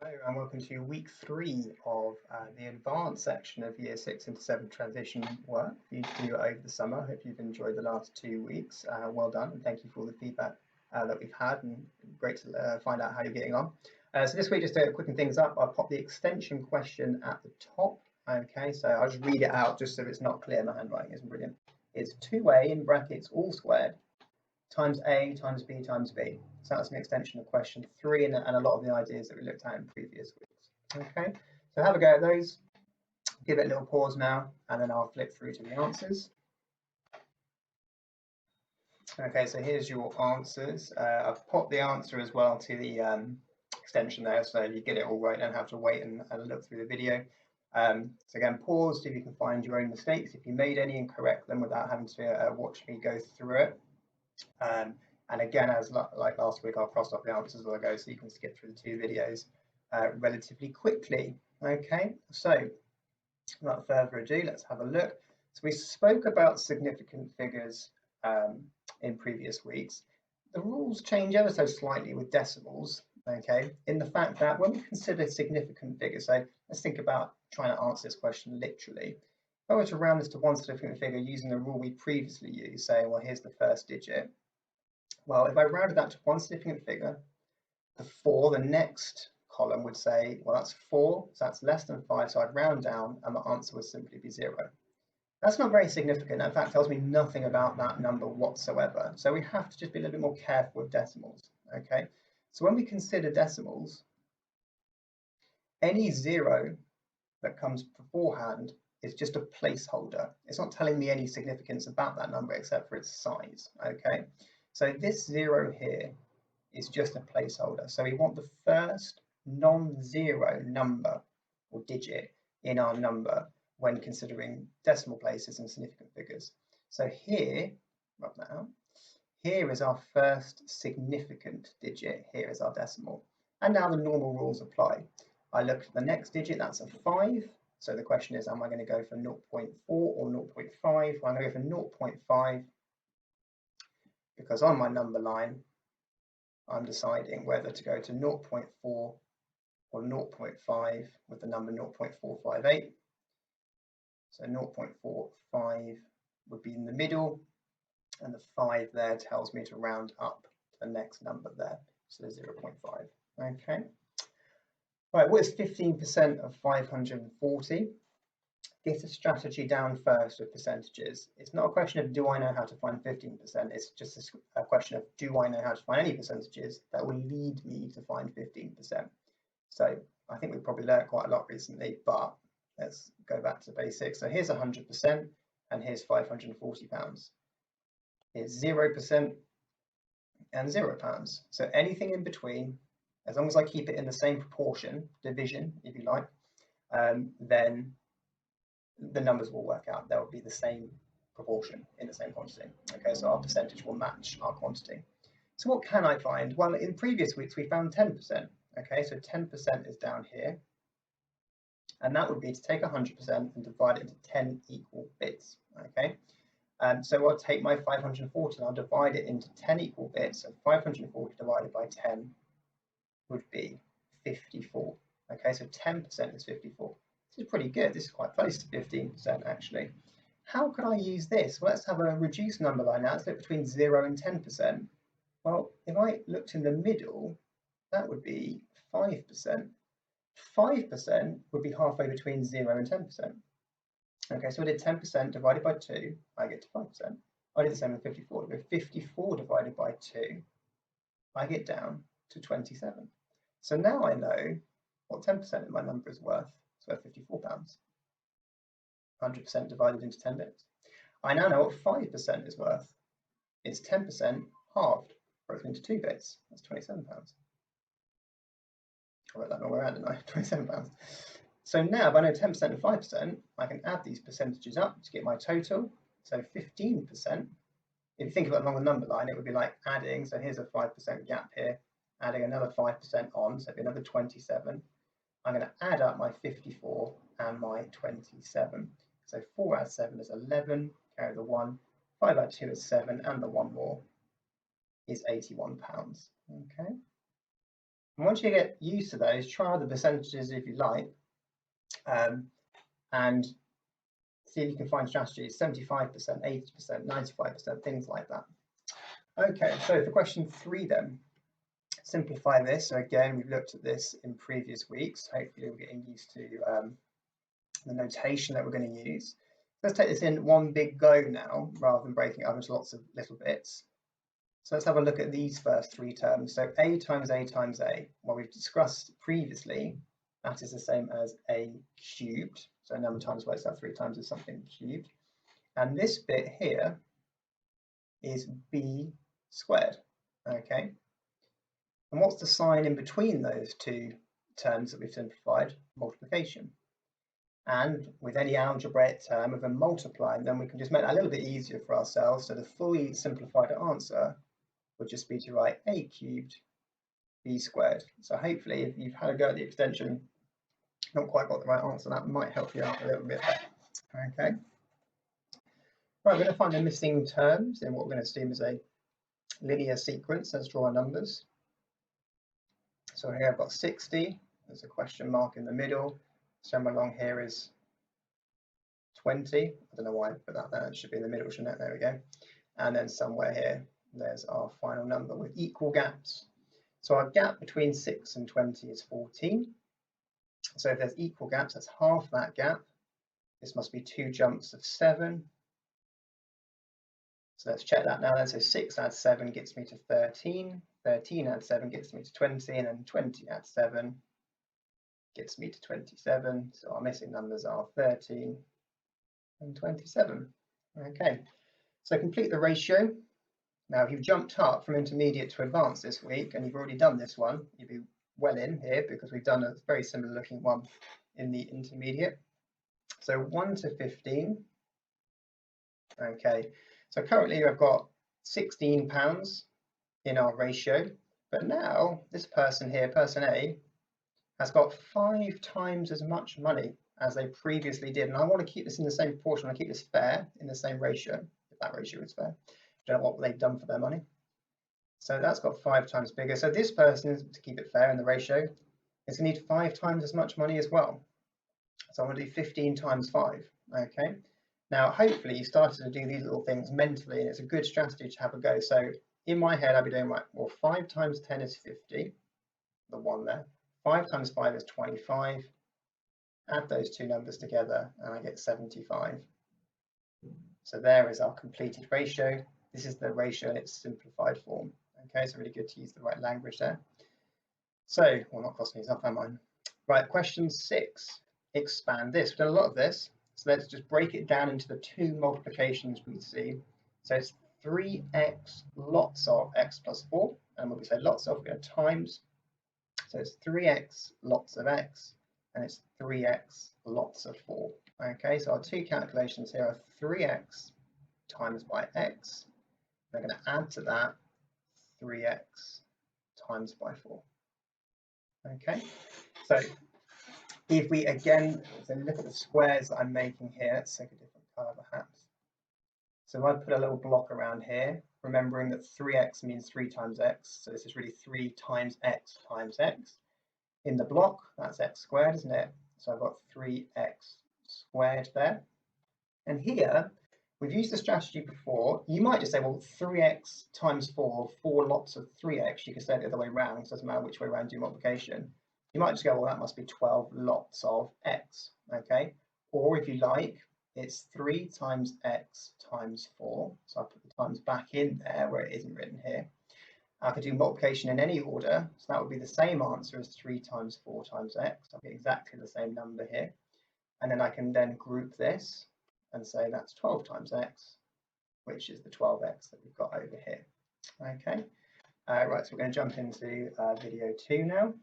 Hello and welcome to week 3 of the advanced section of Year 6 into 7 transition work for you to do over the summer. I hope you've enjoyed the last 2 weeks. Well done, and thank you for all the feedback that we've had, and great to find out how you're getting on. So this week, just to quicken things up, I'll pop the extension question at the top. Okay, so I'll just read it out just so it's not clear. My handwriting isn't brilliant. It's 2a in brackets all squared times a times b times b. So that's an extension of question 3 and a lot of the ideas that we looked at in previous weeks. Okay, so have a go at those. Give it a little pause now, and then I'll flip through to the answers. Okay, so here's your answers. I've popped the answer as well to the extension there, so you get it all right, don't have to wait and look through the video. So again, pause if you can find your own mistakes, if you made any, and correct them without having to watch me go through it. And again, as like last week, I'll cross off the answers as I go, so you can skip through the 2 videos relatively quickly. Okay, so without further ado, let's have a look. So we spoke about significant figures in previous weeks. The rules change ever so slightly with decimals, okay, in the fact that when we consider significant figures, so let's think about trying to answer this question literally. If I were to round this to one significant figure using the rule we previously used, saying, well, here's the first digit. Well, if I rounded that to one significant figure, the 4, the next column would say, well, that's 4, so that's less than 5, so I'd round down, and the answer would simply be 0. That's not very significant. In fact, tells me nothing about that number whatsoever. So we have to just be a little bit more careful with decimals. Okay, so when we consider decimals, any 0 that comes beforehand is just a placeholder. It's not telling me any significance about that number except for its size. Okay, so this 0 here is just a placeholder. So we want the first non-zero number or digit in our number when considering decimal places and significant figures. So here, rub that out, here is our first significant digit, here is our decimal. And now the normal rules apply. I look at the next digit, that's a 5. So the question is, am I going to go for 0.4 or 0.5? Well, I'm going to go for 0.5 because on my number line, I'm deciding whether to go to 0.4 or 0.5 with the number 0.458. So 0.45 would be in the middle, and the 5 there tells me to round up to the next number there, so 0.5. Okay. Right, what is 15% of 540? Get a strategy down first with percentages. It's not a question of do I know how to find 15%, it's just a question of do I know how to find any percentages that will lead me to find 15%. So I think we've probably learned quite a lot recently, but let's go back to basics. So here's 100% and here's £540. Here's 0% and £0. So anything in between, as long as I keep it in the same proportion, division if you like, then the numbers will work out. They'll be the same proportion in the same quantity. Okay, so our percentage will match our quantity. So what can I find? Well, in previous weeks we found 10%. Okay, so 10% is down here. And that would be to take 100% and divide it into 10 equal bits. Okay, so I'll take my 540 and I'll divide it into 10 equal bits. So 540 divided by 10 would be 54. Okay, so 10% is 54. This is pretty good. This is quite close to 15% actually. How could I use this? Well, let's have a reduced number line now. Let's look between 0 and 10%. Well, if I looked in the middle, that would be 5%. 5% would be halfway between 0 and 10%. Okay, so I did 10% divided by 2, I get to 5%. I did the same with 54. With 54 divided by 2, I get down to 27. So now I know what 10% of my number is worth. It's worth £54. 100% divided into 10 bits. I now know what 5% is worth. It's 10% halved, broken into 2 bits. That's £27. I wrote that wrong way around, didn't I? £27. So now, if I know 10% and 5%, I can add these percentages up to get my total. So 15%. If you think about it along the number line, it would be like adding. So here's a 5% gap here, adding another 5% on, so it'd be another 27. I'm going to add up my 54 and my 27. So 4 out of 7 is 11, carry the 1. 5 out of 2 is 7, and the 1 more is £81. Okay. And once you get used to those, try the percentages if you like, and see if you can find strategies, 75%, 80%, 95%, things like that. Okay, so for question 3 then, simplify this. So again, we've looked at this in previous weeks. Hopefully we're getting used to the notation that we're going to use. Let's take this in one big go now, rather than breaking it up into lots of little bits. So let's have a look at these first 3 terms. So a times a times a. What we've discussed previously, that is the same as a cubed. So a number times works out 3 times as something cubed. And this bit here is b squared. Okay. And what's the sign in between those 2 terms that we've simplified? Multiplication. And with any algebraic term of a multiplying, then we can just make that a little bit easier for ourselves. So the fully simplified answer would just be to write a cubed b squared. So hopefully if you've had a go at the extension, not quite got the right answer, that might help you out a little bit. Okay. Right, we're going to find the missing terms in what we're going to assume is a linear sequence. Let's draw our numbers. So here I've got 60, there's a question mark in the middle. Somewhere along here is 20. I don't know why I put that there, it should be in the middle, shouldn't it? There we go. And then somewhere here, there's our final number with equal gaps. So our gap between 6 and 20 is 14. So if there's equal gaps, that's half that gap. This must be 2 jumps of 7. So let's check that now then. So 6 adds 7 gets me to 13. 13 adds 7 gets me to 20. And then 20 adds 7 gets me to 27. So our missing numbers are 13 and 27. Okay, so complete the ratio. Now, if you've jumped up from intermediate to advanced this week and you've already done this one, you'd be well in here because we've done a very similar looking one in the intermediate. So 1 to 15. Okay, so currently I've got £16 in our ratio, but now this person here, person A, has got 5 times as much money as they previously did. And I want to keep this in the same proportion. I want to keep this fair in the same ratio, if that ratio is fair. I don't know what they've done for their money. So that's got 5 times bigger. So this person, to keep it fair in the ratio, is going to need 5 times as much money as well. So I'm going to do 15 times 5. Okay. Now, hopefully you started to do these little things mentally, and it's a good strategy to have a go. So in my head, I'll be doing, right, well, 5 times 10 is 50, the 1 there. 5 times 5 is 25. Add those 2 numbers together, and I get 75. So there is our completed ratio. This is the ratio in its simplified form. Okay, so really good to use the right language there. So, well, not crossing these up, am I? Right, question 6. Expand this. We've done a lot of this. So let's just break it down into the 2 multiplications we see. So it's 3x lots of x plus 4. And when we say lots of, we're going to times. So it's 3x lots of x. And it's 3x lots of 4. Okay, so our 2 calculations here are 3x times by x. We're going to add to that 3x times by 4. Okay, so if we again look at the squares that I'm making here, let's take a different colour perhaps. So I put a little block around here, remembering that 3x means 3 times x. So this is really 3 times x times x. In the block, that's x squared, isn't it? So I've got 3x squared there. And here, we've used the strategy before. You might just say, well, 3x times 4, 4 lots of 3x. You can say it the other way around. So it doesn't matter which way around you do multiplication. You might just go, well, that must be 12 lots of x. Okay. Or if you like, it's 3 times x times 4. So I'll put the times back in there where it isn't written here. I could do multiplication in any order. So that would be the same answer as 3 times 4 times x. I'll get exactly the same number here. And then I can then group this and say that's 12 times x, which is the 12x that we've got over here. Okay, right, so we're going to jump into video 2 now.